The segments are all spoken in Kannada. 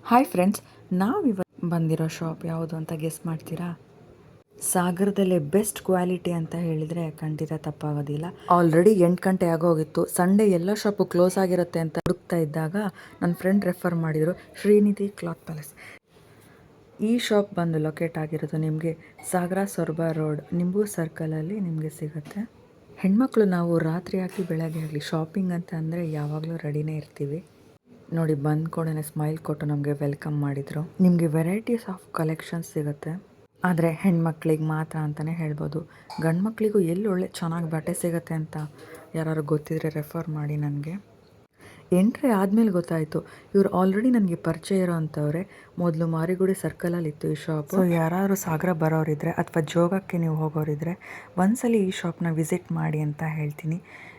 ಹಾಯ್ ಫ್ರೆಂಡ್ಸ್, ನಾವಿವತ್ತು ಬಂದಿರೋ ಶಾಪ್ ಯಾವುದು ಅಂತ ಗೆಸ್ ಮಾಡ್ತೀರಾ? ಸಾಗರದಲ್ಲೇ ಬೆಸ್ಟ್ ಕ್ವಾಲಿಟಿ ಅಂತ ಹೇಳಿದರೆ ಖಂಡಿತ ತಪ್ಪಾಗೋದಿಲ್ಲ. ಆಲ್ರೆಡಿ 8 ಗಂಟೆ ಆಗೋಗಿತ್ತು. ಸಂಡೇ ಎಲ್ಲ ಶಾಪು ಕ್ಲೋಸ್ ಆಗಿರುತ್ತೆ ಅಂತ ಹುಡುಕ್ತಾ ಇದ್ದಾಗ ನನ್ನ ಫ್ರೆಂಡ್ ರೆಫರ್ ಮಾಡಿದರು ಶ್ರೀನಿಧಿ ಕ್ಲಾತ್ ಪ್ಯಾಲೇಸ್. ಈ ಶಾಪ್ ಬಂದು ಲೊಕೇಟ್ ಆಗಿರೋದು ನಿಮಗೆ ಸಾಗರ ಸೊರಬ ರೋಡ್ ನಿಂಬೂರು ಸರ್ಕಲಲ್ಲಿ ನಿಮಗೆ ಸಿಗುತ್ತೆ. ಹೆಣ್ಮಕ್ಳು ನಾವು ರಾತ್ರಿ ಆಗಲಿ ಬೆಳಗ್ಗೆ ಆಗಲಿ ಶಾಪಿಂಗ್ ಅಂತ ಅಂದರೆ ಯಾವಾಗಲೂ ರೆಡಿನೇ ಇರ್ತೀವಿ. ನೋಡಿ, ಬಂದ ಕೂಡಲೇ ಸ್ಮೈಲ್ ಕೊಟ್ಟು ನಮಗೆ ವೆಲ್ಕಮ್ ಮಾಡಿದರು. ನಿಮಗೆ ವೆರೈಟೀಸ್ ಆಫ್ ಕಲೆಕ್ಷನ್ಸ್ ಸಿಗುತ್ತೆ. ಆದರೆ ಹೆಣ್ಮಕ್ಳಿಗೆ ಮಾತ್ರ ಅಂತಲೇ ಹೇಳ್ಬೋದು. ಗಂಡು ಮಕ್ಕಳಿಗೂ ಎಲ್ಲಿ ಒಳ್ಳೆ ಚೆನ್ನಾಗಿ ಬಟ್ಟೆ ಸಿಗುತ್ತೆ ಅಂತ ಯಾರು ಗೊತ್ತಿದ್ರೆ ರೆಫರ್ ಮಾಡಿ. ನನಗೆ ಎಂಟ್ರಿ ಆದಮೇಲೆ ಗೊತ್ತಾಯಿತು ಇವರು ಆಲ್ರೆಡಿ ನನಗೆ ಪರಿಚಯ ಇರೋ ಅಂಥವ್ರೆ. ಮೊದಲು ಮಾರಿಗುಡಿ ಸರ್ಕಲಲ್ಲಿತ್ತು ಈ ಶಾಪು. ಯಾರಾದರೂ ಸಾಗರ ಬರೋರಿದ್ದರೆ ಅಥವಾ ಜೋಗಕ್ಕೆ ನೀವು ಹೋಗೋರಿದ್ದರೆ ಒಂದ್ಸಲಿ ಈ ಶಾಪ್ನ ವಿಸಿಟ್ ಮಾಡಿ ಅಂತ ಹೇಳ್ತೀನಿ.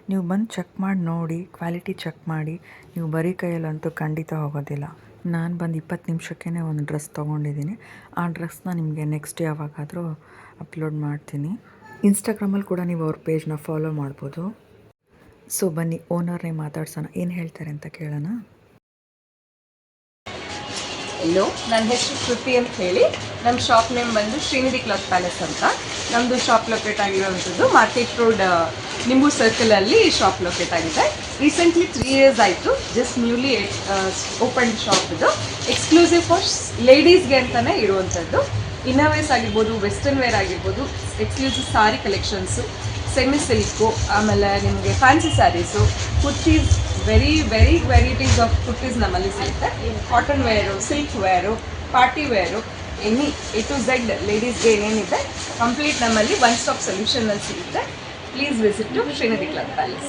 ನೀವು ಬಂದು ಚೆಕ್ ಮಾಡಿ ನೋಡಿ, ಕ್ವಾಲಿಟಿ ಚೆಕ್ ಮಾಡಿ. ನೀವು ಬರೀ ಕೈಯಲ್ಲಂತೂ ಖಂಡಿತ ಹೋಗೋದಿಲ್ಲ. ನಾನು ಬಂದು 20 ನಿಮಿಷಕ್ಕೇ ಒಂದು ಡ್ರೆಸ್ ತೊಗೊಂಡಿದ್ದೀನಿ. ಆ ಡ್ರೆಸ್ನ ನಿಮಗೆ ನೆಕ್ಸ್ಟ್ ಯಾವಾಗಾದರೂ ಅಪ್ಲೋಡ್ ಮಾಡ್ತೀನಿ. ಇನ್ಸ್ಟಾಗ್ರಾಮಲ್ಲಿ ಕೂಡ ನೀವು ಅವ್ರ ಪೇಜ್ನ ಫಾಲೋ ಮಾಡ್ಬೋದು. ಸೊ ಬನ್ನಿ, ಓನರ್ನೇ ಮಾತಾಡ್ಸೋಣ, ಏನು ಹೇಳ್ತಾರೆ ಅಂತ ಕೇಳೋಣ. ಹಲೋ, ನನ್ನ ಹೆಸರು ಕೃತಿ ಅಂತ ಹೇಳಿ. ನಮ್ಮ ಶಾಪ್ ನೇಮ್ ಬಂದು ಶ್ರೀನಿಧಿ ಕ್ಲಾತ್ ಪ್ಯಾಲೇಸ್ ಅಂತ. ನಮ್ಮದು ಶಾಪ್ ಲೊಕೇಟ್ ಆಗಿರೋವಂಥದ್ದು ಮಾರ್ಕೆಟ್ ರೋಡ್ ನಿಂಬೂರು ಸರ್ಕಲಲ್ಲಿ ಶಾಪ್ ಲೊಕೇಟ್ ಆಗಿದೆ. ರೀಸೆಂಟ್ಲಿ 3 years ಆಯಿತು. ಜಸ್ಟ್ ನ್ಯೂಲಿ ಓಪನ್ ಶಾಪ್ ಇದು. ಎಕ್ಸ್ಕ್ಲೂಸಿವ್ ಫಾರ್ ಲೇಡೀಸ್ಗೆ ಅಂತಲೇ ಇರುವಂಥದ್ದು. ಇನ್ನರ್ವೇರ್ಸ್ ಆಗಿರ್ಬೋದು, ವೆಸ್ಟರ್ನ್ ವೇರ್ ಆಗಿರ್ಬೋದು, exclusive sari collections, semi silk, ಆಮೇಲೆ ನಿಮಗೆ fancy saris, kurtis, very varieties of kurtis ನಮ್ಮಲ್ಲಿ ಸಿಗುತ್ತೆ. Cotton wear, silk wear, party wear, any A to Z ಲೇಡೀಸ್ಗೆ ಏನೇನಿದೆ ಕಂಪ್ಲೀಟ್ ನಮ್ಮಲ್ಲಿ ಒನ್ ಸ್ಟಾಪ್ ಸೊಲ್ಯೂಷನಲ್ಲಿ ಸಿಗುತ್ತೆ. Please visit to Srinidhi cloth palace.